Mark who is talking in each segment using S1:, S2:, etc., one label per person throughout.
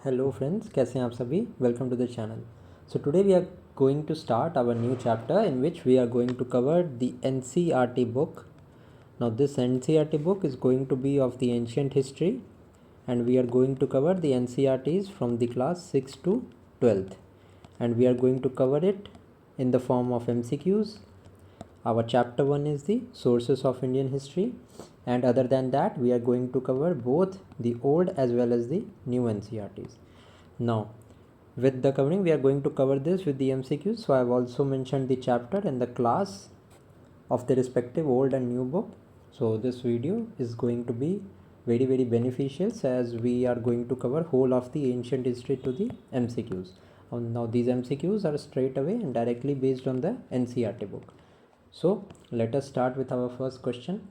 S1: Hello friends, कैसे हैं आप सभी? Welcome to the channel. So today we are going to start our new chapter in which we are going to cover the NCERT book. Now this NCERT book is going to be of the ancient history and we are going to cover the NCERTs from the class 6 to 12th and we are going to cover it in the form of MCQs. Our chapter 1 is the sources of Indian history, and other than that we are going to cover both the old as well as the new NCERTs. Now with the covering we are going to cover this with the MCQs, so I have also mentioned the chapter and the class of the respective old and new book. So this video is going to be very beneficial as we are going to cover whole of the ancient history to the MCQs. Now these MCQs are straight away and directly based on the NCERT book. So let us start with our first question.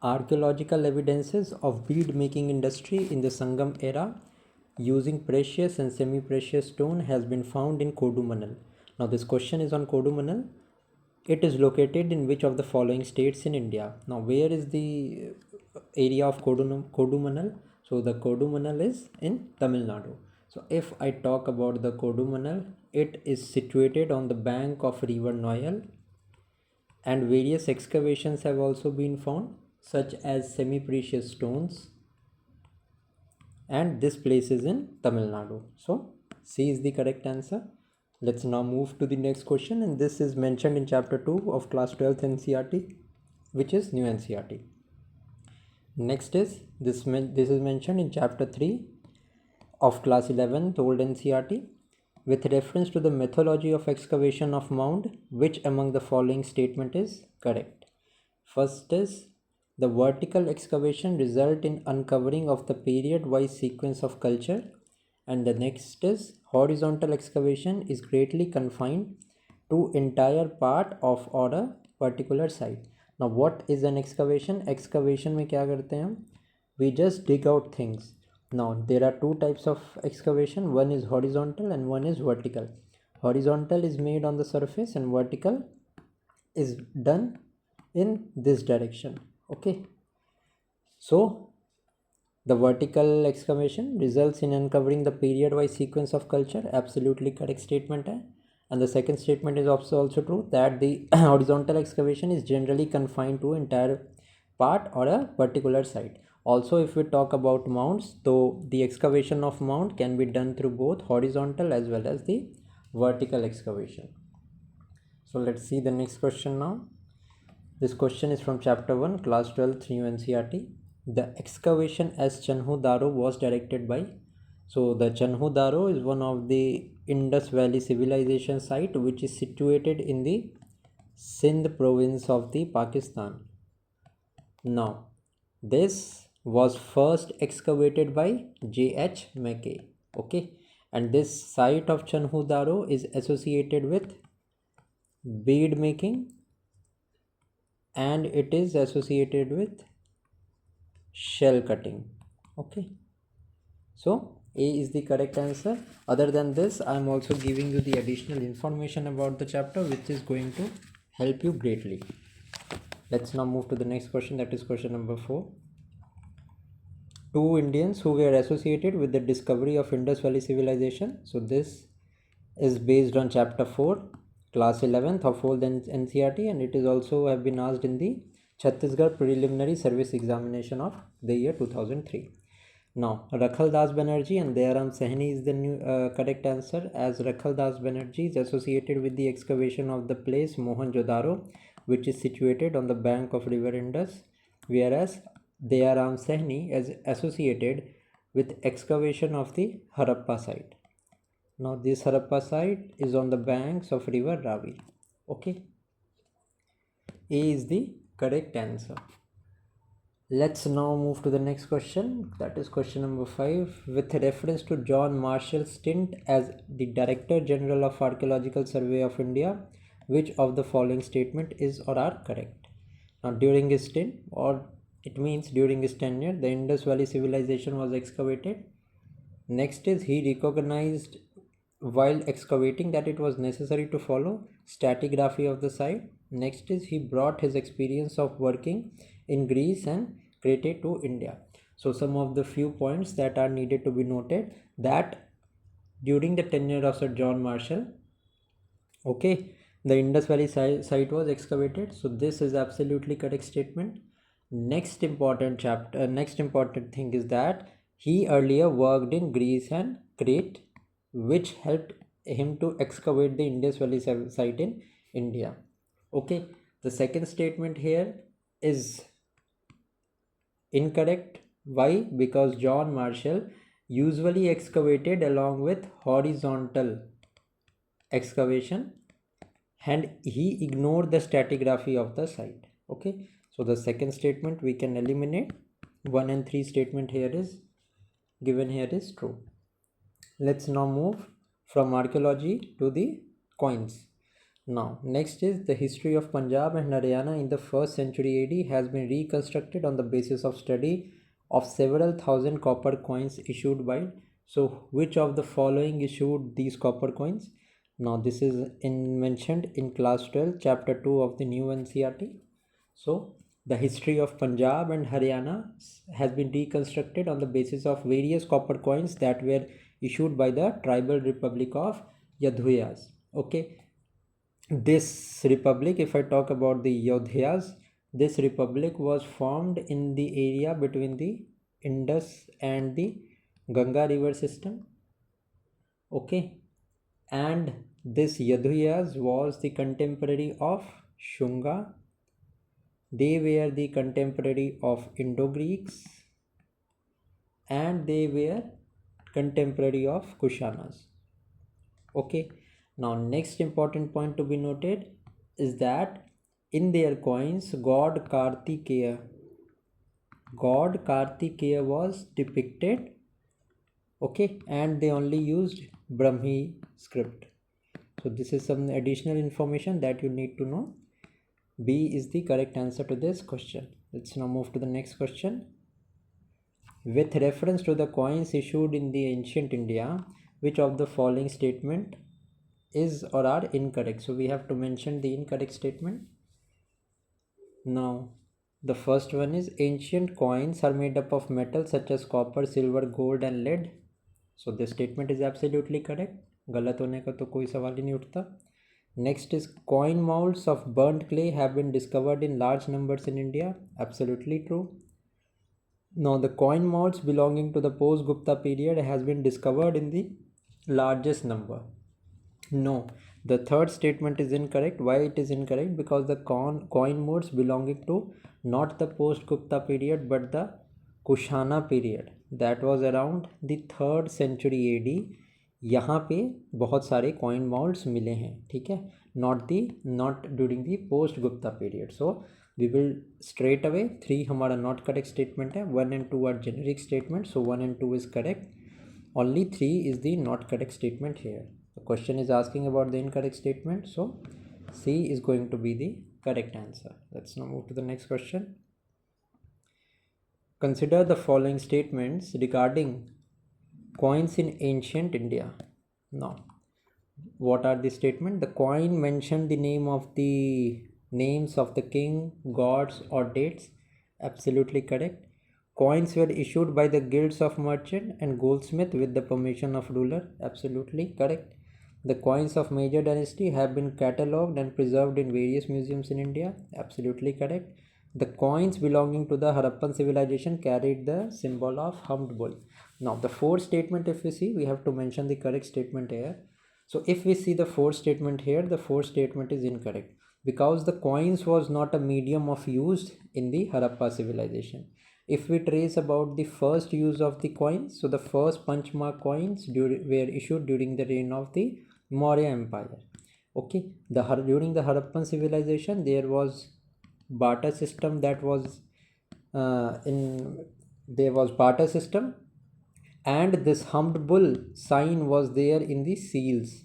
S1: Archaeological evidences of bead making industry in the Sangam era using precious and semi-precious stone has been found in Kodumanal. Now this question is on Kodumanal. It is located in which of the following states in India? Now where is the area of Kodumanal? So the Kodumanal is in Tamil Nadu. So if I talk about the Kodumanal, it is situated on the bank of river Noyal, and various excavations have also been found such as semi-precious stones, and this place is in Tamil Nadu. So C is the correct answer. Let's now move to the next question, and this is mentioned in chapter 2 of class 12th NCERT, which is new NCERT. Next is this is mentioned in chapter 3 of class 11th old NCERT with reference to the methodology of excavation of mound. Which among the following statement is correct? First is the vertical excavation result in uncovering of the period wise sequence of culture, and the next is horizontal excavation is greatly confined to entire part of or a particular site. Now what is an excavation? Excavation में क्या करते हैं हम? We just dig out things. Now there are two types of excavation. One is horizontal and one is vertical. Horizontal is made on the surface and vertical is done in this direction. Okay, so the vertical excavation results in uncovering the period wise sequence of culture. Absolutely correct statement hai. And the second statement is also true that the horizontal excavation is generally confined to entire part or a particular site. Also if we talk about mounds, so the excavation of mound can be done through both horizontal as well as the vertical excavation. So let's see the next question now. This question is from chapter 1 class 12 new NCERT. The excavation as Chanhu Daro was directed by. So the Chanhu Daro is one of the Indus Valley civilization site which is situated in the Sindh province of the Pakistan. Now this was first excavated by J.H. Mackay. Okay, and this site of Chanhu Daro is associated with bead making and it is associated with shell cutting. Okay, so A is the correct answer. Other than this, I am also giving you the additional information about the chapter which is going to help you greatly. Let's now move to the next question, that is question number 4. Two Indians who were associated with the discovery of Indus Valley civilization. So this is based on chapter 4 class 11th of old NCERT, and it is also have been asked in the Chhattisgarh preliminary service examination of the year 2003. Now Rakhal Das Banerjee and Dayaram Sahni is the new correct answer, as Rakhal Das Banerjee is associated with the excavation of the place Mohenjo-daro which is situated on the bank of river Indus, whereas Dayaram Sahni is associated with excavation of the Harappa site. Now this Harappa site is on the banks of river Ravi. Okay, A is the correct answer. Let's now move to the next question, that is question number 5. With reference to John Marshall's stint as the Director General of Archaeological Survey of India, which of the following statement is or are correct? Now during his stint, or it means during his tenure, the Indus Valley civilization was excavated. Next is he recognized while excavating that it was necessary to follow stratigraphy of the site. Next is he brought his experience of working in Greece and Crete to India. So some of the few points that are needed to be noted, that during the tenure of Sir John Marshall, okay, the Indus Valley site was excavated. So this is absolutely correct statement. Next important thing is that he earlier worked in Greece and Crete, which helped him to excavate the Indus Valley site in India. Okay, the second statement here is incorrect. Why? Because John Marshall usually excavated along with horizontal excavation, and he ignored the stratigraphy of the site. Okay, so the second statement we can eliminate. 1 and 3 statement here is given here is true. Let's now move from archaeology to the coins. Now, next is the history of Punjab and Haryana in the 1st century AD has been reconstructed on the basis of study of several thousand copper coins issued by. So, which of the following issued these copper coins? Now, this is mentioned in class 12, chapter 2 of the new NCERT. So, the history of Punjab and Haryana has been reconstructed on the basis of various copper coins that were issued by the tribal republic of Yadhuyas. Okay, this republic, if I talk about the Yodhyas, this republic was formed in the area between the Indus and the Ganga river system. Okay, and this Yadhuyas was the contemporary of Shunga. They were the contemporary of Indo-Greeks, and they were contemporary of Kushanas. Okay, now next important point to be noted is that in their coins god Kartikeya was depicted. Okay, and they only used Brahmi script. So this is some additional information that you need to know. B is the correct answer to this question. Let's now move to the next question. With reference to the coins issued in the ancient India, which of the following statement is or are incorrect? So we have to mention the incorrect statement. Now, the first one is ancient coins are made up of metals such as copper, silver, gold and lead. So this statement is absolutely correct. गलत होने का तो कोई सवाल ही नहीं उठता. Next is coin molds of burnt clay have been discovered in large numbers in India. Absolutely true. Now the coin molds belonging to the post-Gupta period has been discovered in the largest number. No, the third statement is incorrect. Why it is incorrect? Because the coin molds belonging to not the post-Gupta period but the Kushana period, that was around the 3rd century AD. यहाँ पे बहुत सारे coin मॉल्ड्स मिले हैं, ठीक है, not during the post Gupta period. So we will straight away 3 हमारा not correct statement है. 1 and 2 are generic statement, so 1 and 2 is correct. Only 3 is the not correct statement here. The question is asking about the incorrect statement, so C is going to be the correct answer. Let's now move to the next question. Consider the following statements regarding coins in ancient India. Now, what are the statements? The coin mentioned the names of the king, gods or dates. Absolutely correct. Coins were issued by the guilds of merchant and goldsmith with the permission of ruler. Absolutely correct. The coins of major dynasty have been catalogued and preserved in various museums in India. Absolutely correct. The coins belonging to the Harappan civilization carried the symbol of humped bull. Now the fourth statement, if we see, we have to mention the correct statement here. So if we see the fourth statement here, the fourth statement is incorrect because the coins was not a medium of use in the Harappa civilization. If we trace about the first use of the coins, so the first punchmark coins were issued during the reign of the Maurya Empire. Okay, during the Harappan civilization, there was barter system that was there was barter system, and this humped bull sign was there in the seals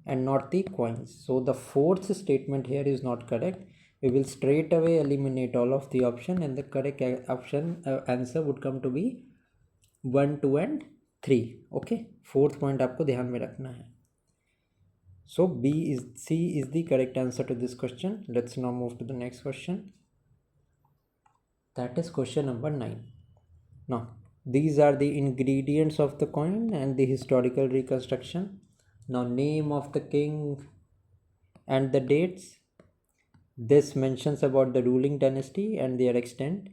S1: and not the coins. So the fourth statement here is not correct. We will straight away eliminate all of the option, and the correct option answer would come to be 1, 2 and 3. Okay, fourth point आपको ध्यान में रखना है. So C is the correct answer to this question. Let's now move to the next question. That is question number 9. Now these are the ingredients of the coin and the historical reconstruction. Now name of the king and the dates. This mentions about the ruling dynasty and their extent.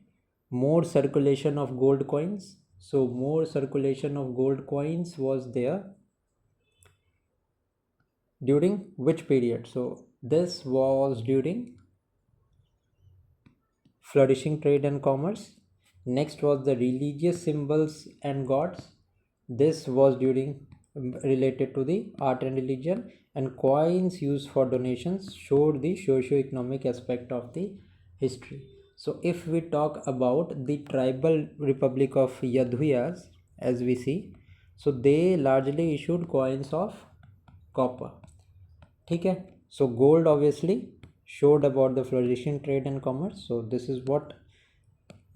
S1: More circulation of gold coins. So more circulation of gold coins was there during which period? So this was during flourishing trade and commerce. Next was the religious symbols and gods. This was during related to the art and religion. And coins used for donations showed the socio-economic aspect of the history. So if we talk about the tribal republic of Yadhuyas, as we see, so they largely issued coins of copper. ठीक है. So gold obviously showed about the flourishing trade and commerce. So this is what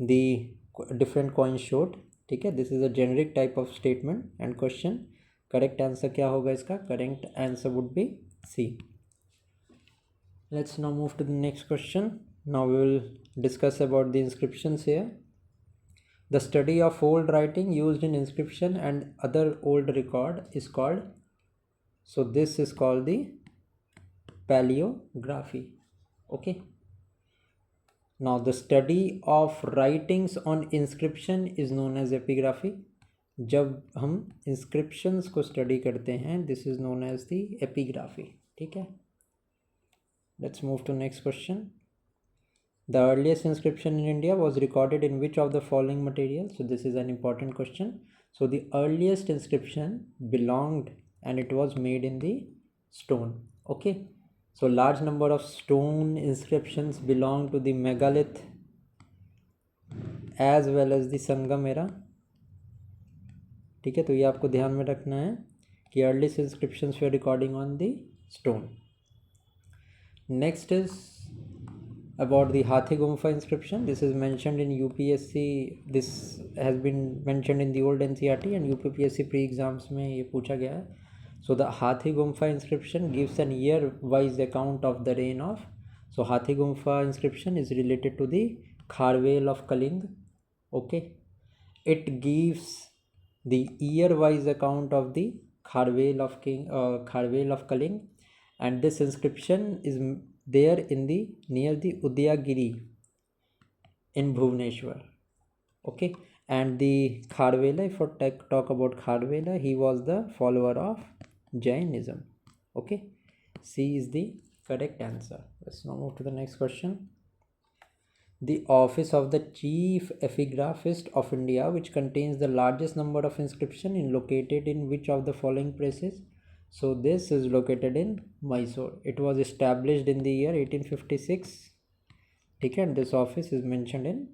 S1: the different coins showed. ठीक है. This is a generic type of statement and question. Correct answer क्या होगा इसका? Correct answer would be C. Let's now move to the next question. Now we will discuss about the inscriptions here. The study of old writing used in inscription and other old record is called, so this is called the paleography. Okay. Now the study of writings on inscription is known as epigraphy. जब हम inscriptions को study करते हैं, this is known as the epigraphy. ठीक है. Let's move to next question. The earliest inscription in India was recorded in which of the following material? So this is an important question. So the earliest inscription belonged and it was made in the stone. Okay. So large number of stone inscriptions belong to the megalith as well as the Sangam era. ठीक है. तो ये आपको ध्यान में रखना है कि earliest inscriptions were recording on the stone. Next is about the Hathi Gumfa inscription. This is mentioned in UPSC. This has been mentioned in the old NCERT and UPPSC pre-exams में ये पूछा गया है. So the Hathi Gumfa inscription gives an year-wise account of the reign of. So Hathi Gumfa inscription is related to the Kharvel of Kaling. Okay. It gives the year-wise account of the Kharvel of Kaling, and this inscription is there in the near the Udayagiri in Bhubaneswar. Okay. And the Kharvela, if I talk about Kharvela, he was the follower of Jainism. Okay. C is the correct answer. Let's now move to the next question. The office of the Chief Epigraphist of India, which contains the largest number of inscriptions, is located in which of the following places? So this is located in Mysore. It was established in the year 1856. Okay, and this office is mentioned in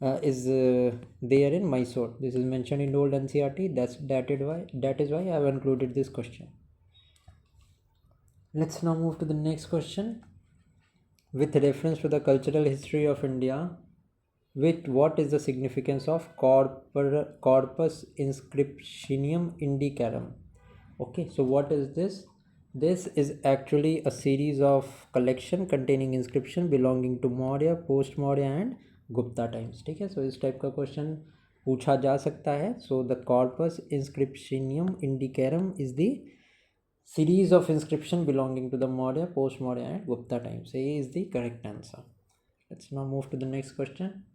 S1: there in Mysore. This is mentioned in old NCERT. That is why I have included this question. Let's now move to the next question. With reference to the cultural history of India, what is the significance of Corpus Inscriptionum Indicarum? Okay, so what is this? This is actually a series of collection containing inscription belonging to Maurya, post-Maurya and Gupta times. ठीक है. So इस type का question पूछा जा सकता है. So the Corpus Inscriptionum Indicarum is the series of inscription belonging to the Maurya, post-Maurya and Gupta times. A is the correct answer. Let's now move to the next question.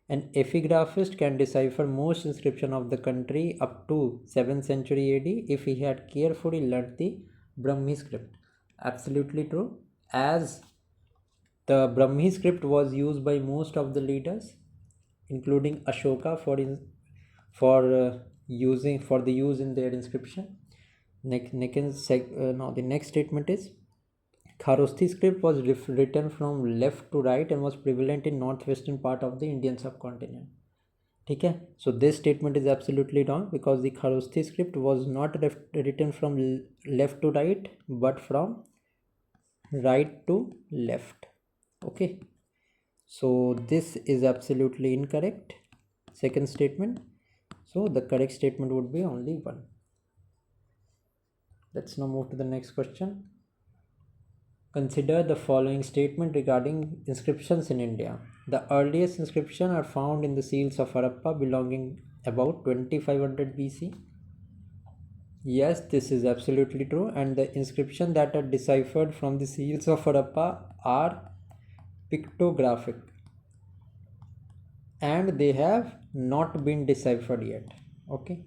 S1: An epigraphist can decipher most inscription of the country up to 7th century AD if he had carefully learnt the Brahmi script. Absolutely true. As the Brahmi script was used by most of the leaders, including Ashoka for the use in their inscription. Now the next statement is Kharosthi script was written from left to right and was prevalent in northwestern part of the Indian subcontinent. ठीक है. So this statement is absolutely wrong because the Kharosthi script was not written from left to right but from right to left. Okay. So this is absolutely incorrect. Second statement. So the correct statement would be only one. Let's now move to the next question. Consider the following statement regarding inscriptions in India. The earliest inscriptions are found in the seals of Harappa belonging about 2500 BC. Yes, this is absolutely true, and the inscriptions that are deciphered from the seals of Harappa are pictographic and they have not been deciphered yet. Okay.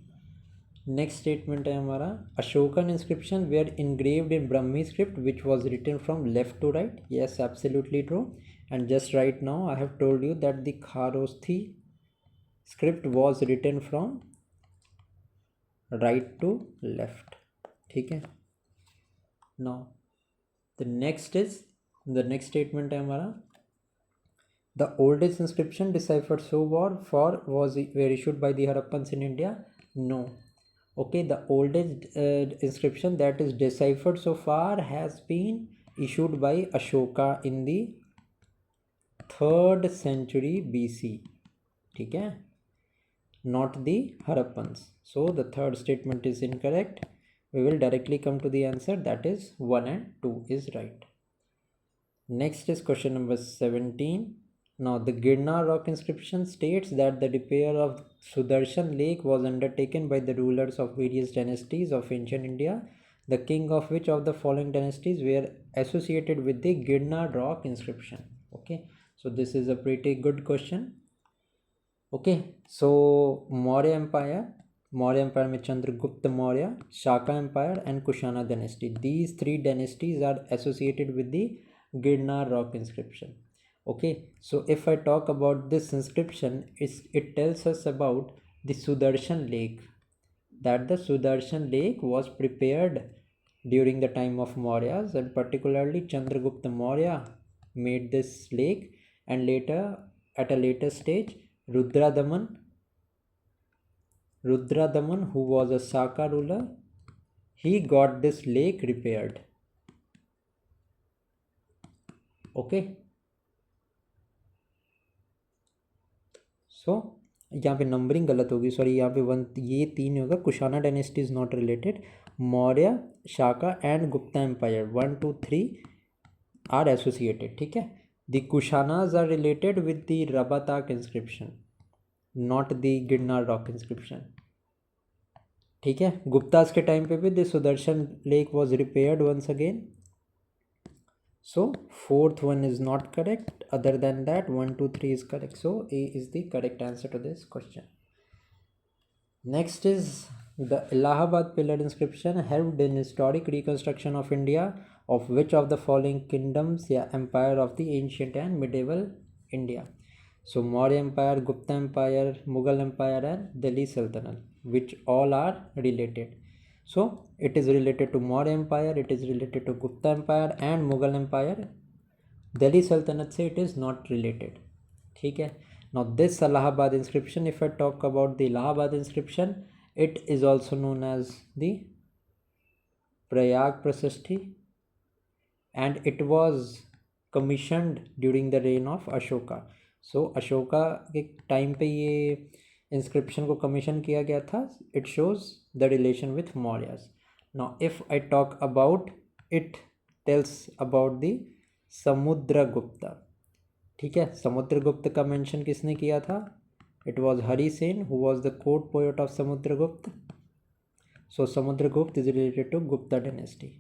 S1: Next statement है हमारा, Ashokan inscription were engraved in Brahmi script which was written from left to right. Yes, absolutely true. And just right now I have told you that the Kharosthi script was written from right to left. ठीक है. Now the next statement है हमारा, the oldest inscription deciphered so far were issued by the Harappans in India. No. Okay, the oldest inscription that is deciphered so far has been issued by Ashoka in the 3rd century BC. Okay, not the Harappans. So the third statement is incorrect. We will directly come to the answer, that is 1 and 2 is right. Next is question number 17. Now, the Girnar rock inscription states that the repair of Sudarshan Lake was undertaken by the rulers of various dynasties of ancient India, the king of which of the following dynasties were associated with the Girnar rock inscription. Okay, so this is a pretty good question. Okay, so Maurya Empire में Chandragupta Maurya, Shaka Empire and Kushana dynasty. These three dynasties are associated with the Girnar rock inscription. Okay, so if I talk about this inscription, it tells us about the Sudarshan Lake, that the Sudarshan Lake was prepared during the time of Mauryas, and particularly Chandragupta Maurya made this lake, and later at a later stage Rudradaman, who was a Saka ruler, he got this lake repaired. Okay, सो यहाँ पे numbering गलत होगी, sorry यहाँ पे 1 ये 3 होगा. Kushana dynasty is not related. Maurya, Shaka and Gupta empire 1 2 3 are associated. ठीक है, the Kushanas are related with the Rabatak inscription, not the Girnar rock inscription. ठीक है, गुप्तास के टाइम पे भी the Sudarshan lake was repaired once again. So fourth one is not correct. Other than that 1 2 3 is correct. So A is the correct answer to this question. Next is the Allahabad pillar inscription helped in historic reconstruction of India of which of the following kingdoms या empire of the ancient and medieval India. So Maurya Empire, Gupta Empire, Mughal Empire and Delhi Sultanate, which all are related. So it is related to Maurya Empire, it is related to Gupta Empire and Mughal Empire. Delhi Sultanate से it is not related. ठीक है. Now this Allahabad inscription, if I talk about the Allahabad inscription, it is also known as the Prayag Prasasti, and it was commissioned during the reign of Ashoka. So Ashoka के time पे ये inscription को commission किया गया था. It shows the relation with Mauryas. Now if I talk about it tells about the Samudragupta. ठीक है, समुद्रगुप्त का मेंशन किसने किया था? It was Harisena who was the court poet of Samudragupta. So Samudragupta is related to Gupta dynasty,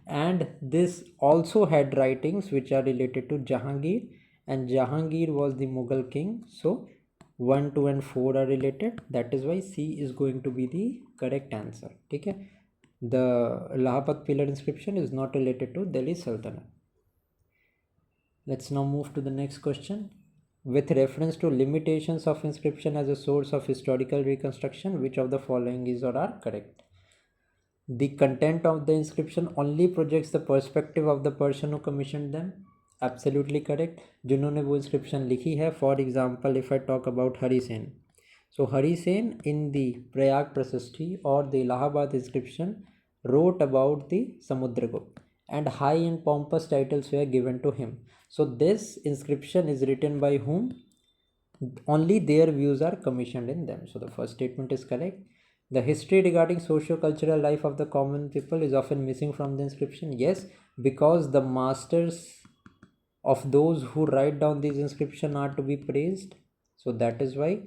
S1: and this also had writings which are related to Jahangir, and Jahangir was the Mughal king. So 1 2 and 4 are related. That is why C is going to be the correct answer. ठीक है, the Allahabad pillar inscription is not related to Delhi Sultanate. Let's now move to the next question. With reference to limitations of inscription as a source of historical reconstruction, which of the following is or are correct? The content of the inscription only projects the perspective of the person who commissioned them. Absolutely correct. जिन्होंने वो inscription लिखी है, for example if I talk about Harisena, so Harisena in the Prayag Prashasti और the Allahabad inscription wrote about the Samudragupta and high and pompous titles were given to him. So this inscription is written by whom? Only their views are commissioned in them. So the first statement is correct. The history regarding socio-cultural life of the common people is often missing from the inscription. Yes, because the masters of those who write down these inscriptions are to be praised. So that is why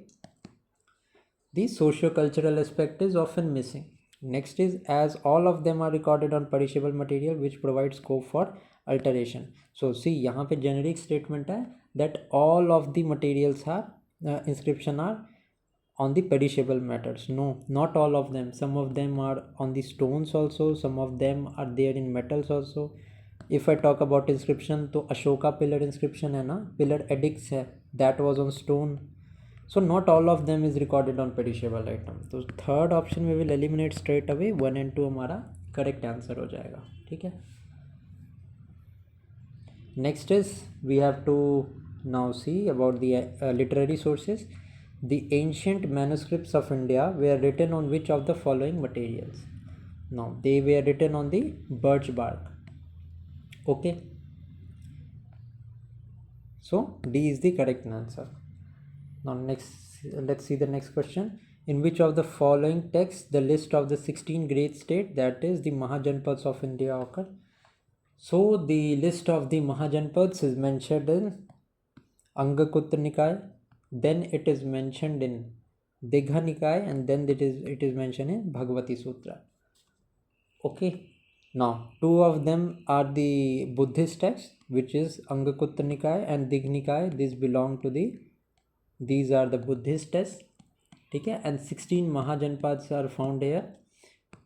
S1: the socio-cultural aspect is often missing. Next is, as all of them are recorded on perishable material which provides scope for alteration. So see, यहाँ पे generic statement है that all of the materials are inscription are on the perishable matters. No, not all of them. Some of them are on the stones also, some of them are there in metals also. If I talk about inscription, तो Ashoka pillar inscription है ना, pillar addicts है, that was on stone. So not all of them is recorded on perishable item. तो third option we will eliminate straight away. 1 and 2 हमारा correct answer हो जाएगा. ठीक है. Next is we have to now see about the literary sources. The ancient manuscripts of India were written on which of the following materials? Now they were written on the birch bark. Okay. So D is the correct answer. Now next, let's see the next question. In which of the following texts the list of the 16 great states, that is the Mahajanpads of India, occur? So the list of the Mahajanpads is mentioned in Angakutra Nikaya, then it is mentioned in Digha Nikaya, and then it is mentioned in Bhagavati Sutra. Okay. Now two of them are the Buddhist texts, which is Angakutra Nikaya and Digha Nikaya. These are the Buddhist texts. Okay, and 16 Mahajanpads are found here.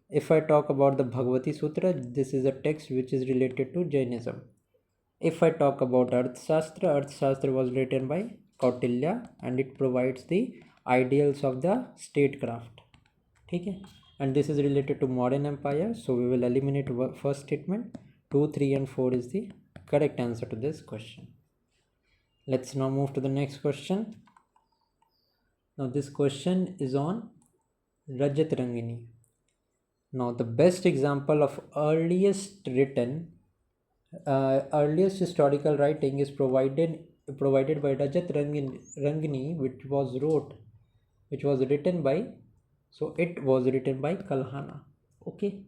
S1: If I talk about the Bhagavati Sutra, this is a text which is related to Jainism. If I talk about Arthashastra was written by Kautilya and it provides the ideals of the statecraft. Okay, and this is related to modern empire, so we will eliminate first statement. 2, 3 and 4 is the correct answer to this question. Let's now move to the next question. Now this question is on Rajat Rangini. Now the best example of earliest historical writing is provided by Rajat Rangini, which was written by Kalhana. Okay.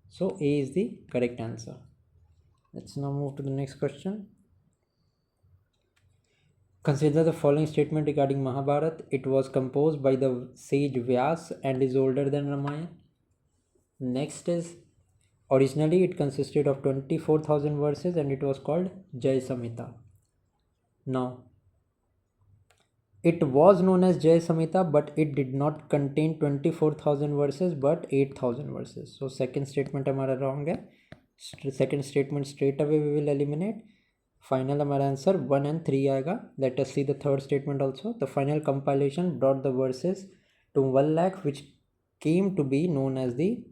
S1: So A is the correct answer. Let's now move to the next question. Consider the following statement regarding Mahabharata. It was composed by the sage Vyas and is older than Ramayana. Next is, originally it consisted of 24,000 verses and it was called Jai Samhita. Now, it was known as Jai Samhita, but it did not contain 24,000 verses but 8,000 verses. So second statement हमारा wrong है. Second statement straight away we will eliminate. Final हमारा answer 1 and 3 आएगा. Let us see the third statement also. The final compilation brought the verses to 1 lakh, which came to be known as the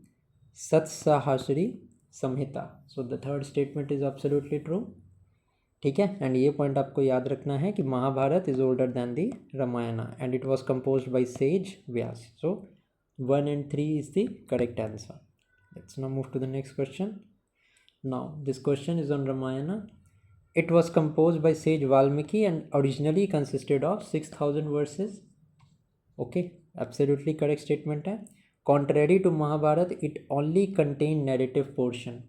S1: Satsahasri Samhita. So the third statement is absolutely true. ठीक है, and ये point आपको याद रखना है कि Mahabharata is older than the Ramayana and it was composed by sage Vyasa. So 1 and 3 is the correct answer. Let's now move to the next question. Now this question is on Ramayana. It was composed by sage Valmiki and originally consisted of 6,000 verses. Okay, absolutely correct statement है. Contrary to Mahabharata, it only contained narrative portion.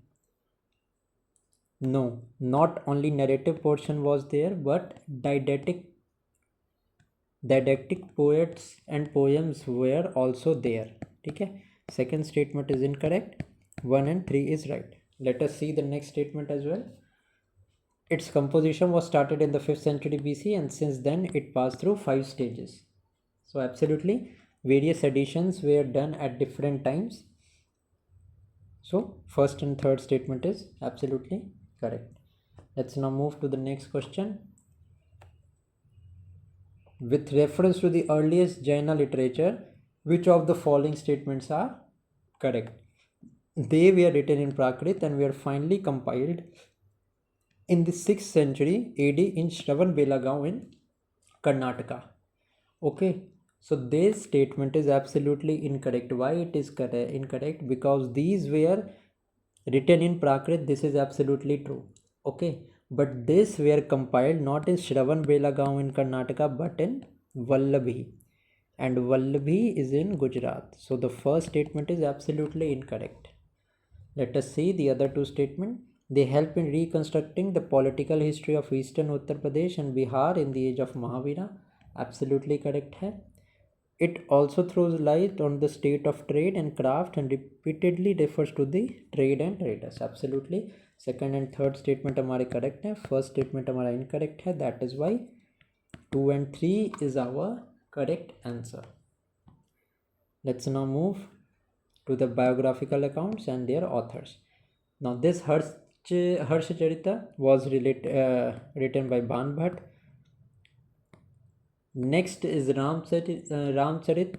S1: No, not only narrative portion was there, but didactic poets and poems were also there. ठीक है, second statement is incorrect. 1 and 3 is right. Let us see the next statement as well. Its composition was started in the 5th century BC and since then it passed through 5 stages. So absolutely various editions were done at different times. So first and third statement is absolutely correct. Let's now move to the next question. With reference to the earliest Jaina literature, which of the following statements are correct? They were written in Prakrit and were finally compiled in the 6th century AD in Shravanbelagaon in Karnataka. Okay, so this statement is absolutely incorrect. Why it is incorrect? Because these were written in Prakrit. This is absolutely true. Okay, but this were compiled not in Shravanbelagaon in Karnataka but in Vallabhi, and Vallabhi is in Gujarat. So the first statement is absolutely incorrect. Let us see the other two statements. They help in reconstructing the political history of eastern Uttar Pradesh and Bihar in the age of Mahavira. Absolutely correct है. It also throws light on the state of trade and craft and repeatedly refers to the trade and traders. Absolutely. Second and third statement हमारे correct है. First statement हमारा incorrect है. That is why 2 and 3 is our correct answer. Let's now move to the biographical accounts and their authors. Now this Harshacharita was written by Banbhat. Next is Ramcharit.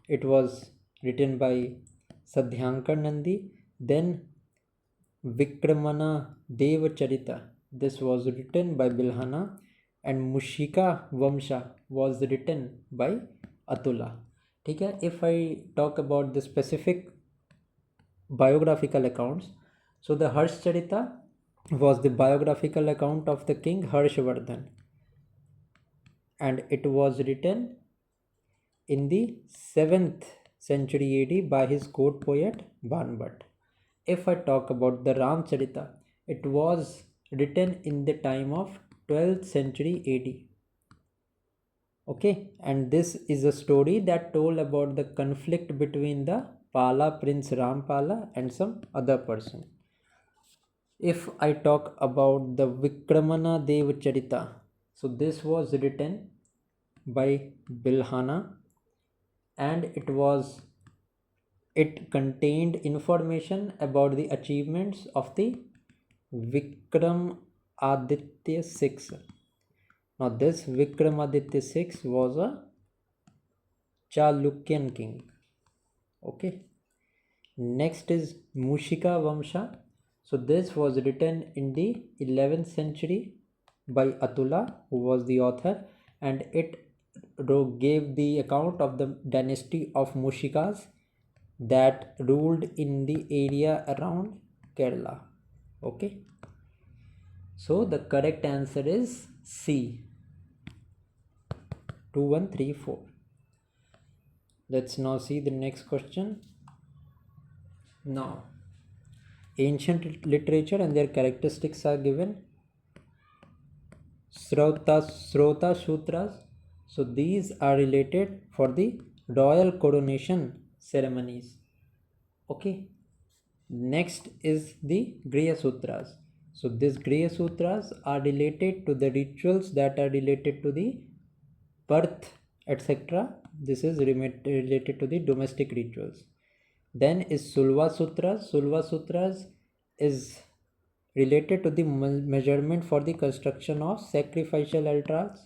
S1: It was written by Sadhyankar Nandi. Then Vikramana Devacharita. This was written by Bilhana. And Mushika Vamsha was written by Atula. ठीक है. If I talk about the specific biographical accounts, so the Harshcharita was the biographical account of the king Harshvardhan, and it was written in the 7th century AD by his court poet Banbhat. If I talk about the Ramcharita, it was written in the time of 12th century AD. Okay, and this is a story that told about the conflict between the Pala Prince Rampala and some other person. If I talk about the Vikramana Devacharita, so this was written by Bilhana, and it contained information about the achievements of the Vikram Aditya VI. Now this Vikramaditya VI was a Chalukyan king. Okay. Next is Mushika Vamsha. So this was written in the 11th century by Atula, who was the author, and it gave the account of the dynasty of Mushikas that ruled in the area around Kerala. Okay. So the correct answer is C. 2, 1, 3, 4. Let's now see the next question. Now, ancient literature and their characteristics are given. Srota Sutras. So these are related for the royal coronation ceremonies. Okay. Next is the Griya Sutras. So these Griya Sutras are related to the rituals that are related to the birth, etc. This is related to the domestic rituals. Then is Sulva Sutras. Sulva Sutras is related to the measurement for the construction of sacrificial altars.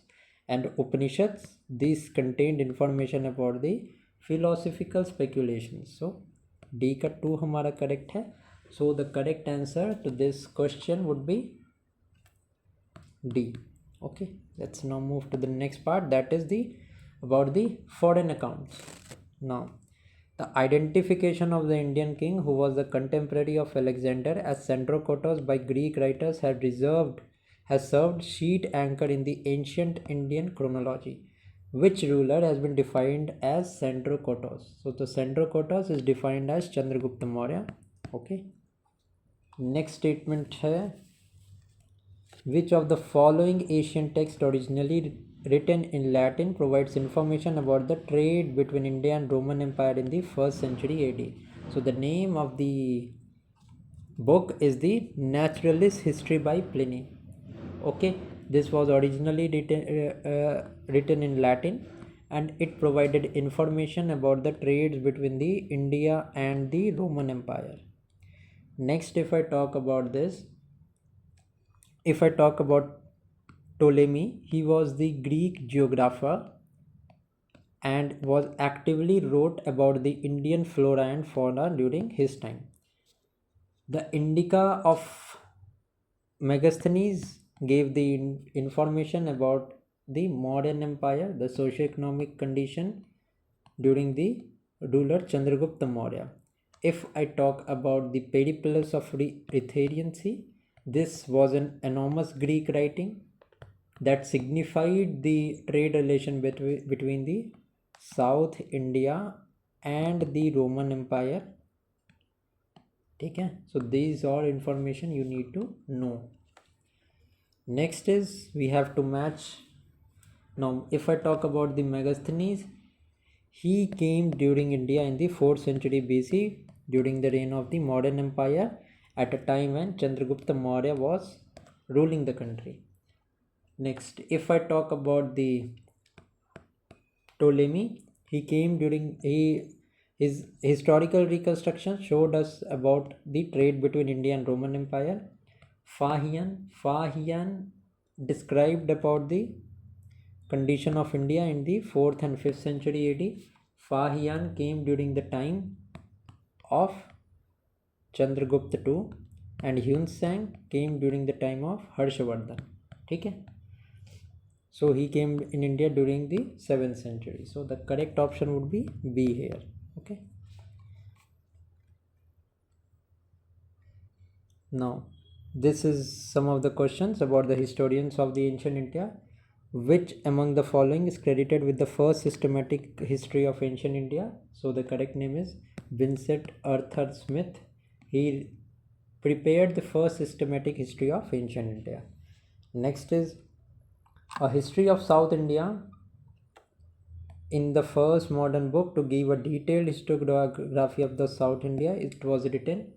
S1: And Upanishads, these contained information about the philosophical speculations. So D का 2 हमारा correct है. So the correct answer to this question would be D. Okay, let's now move to the next part, that is about the foreign accounts. Now, the identification of the Indian king, who was the contemporary of Alexander, as Sandrokotos by Greek writers has served sheet anchor in the ancient Indian chronology. Which ruler has been defined as Sandrokotos? So the Sandrokotos is defined as Chandragupta Maurya. Okay. Next statement है, which of the following Asian text originally written in Latin provides information about the trade between India and Roman Empire in the 1st century AD? So the name of the book is the Naturalist History by Pliny. Okay, this was originally written in Latin, and it provided information about the trades between the India and the Roman Empire. Next, if I talk about Ptolemy, he was the Greek geographer and was actively wrote about the Indian flora and fauna during his time. The Indica of Megasthenes gave the information about the modern empire, the socio-economic condition during the ruler Chandragupta Maurya. If I talk about the Peripulus of Ritharian Sea, this was an enormous Greek writing that signified the trade relation between the South India and the Roman Empire. ठीक है. So these are information you need to know. Next is we have to match. Now if I talk about the Megasthenes, he came during India in the 4th century BC during the reign of the modern empire at a time when Chandragupta Maurya was ruling the country. Next, if I talk about the Ptolemy, he came during his historical reconstruction showed us about the trade between India and Roman Empire. Fahian described about the condition of India in the 4th and 5th century AD. Fahian came during the time of Chandragupta II and Hyun Sang came during the time of Harshavardhan. ठीक है. So he came in India during the 7th century. So the correct option would be B here. Okay. Now this is some of the questions about the historians of the ancient India. Which among the following is credited with the first systematic history of ancient India? So the correct name is Vincent Arthur Smith. He prepared the first systematic history of ancient India. Next is a history of South India. In the first modern book to give a detailed historiography of the South India, it was written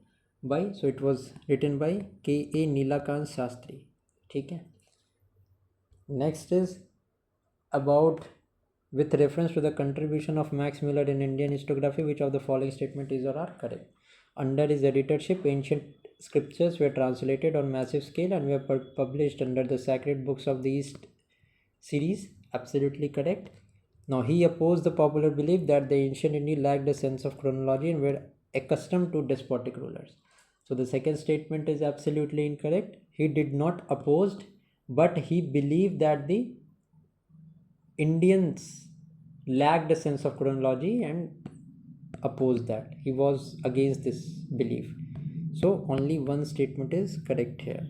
S1: by K.A. Nilakant Shastri. ठीक है. Next is about with reference to the contribution of Max Muller in Indian historiography, which of the following statement is or are correct? Under his editorship, ancient scriptures were translated on massive scale and were published under the Sacred Books of the East series. Absolutely correct. Now he opposed the popular belief that the ancient India lacked a sense of chronology and were accustomed to despotic rulers. So the second statement is absolutely incorrect. He did not oppose, but he believed that the Indians lacked a sense of chronology and opposed that. He was against this belief. So only one statement is correct here.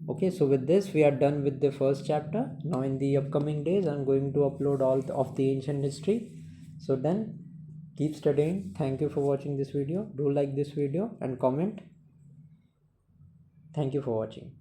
S1: Okay, so with this we are done with the first chapter. Now in the upcoming days I'm going to upload all of the ancient history. So then keep studying. Thank you for watching this video. Do like this video and comment. Thank you for watching.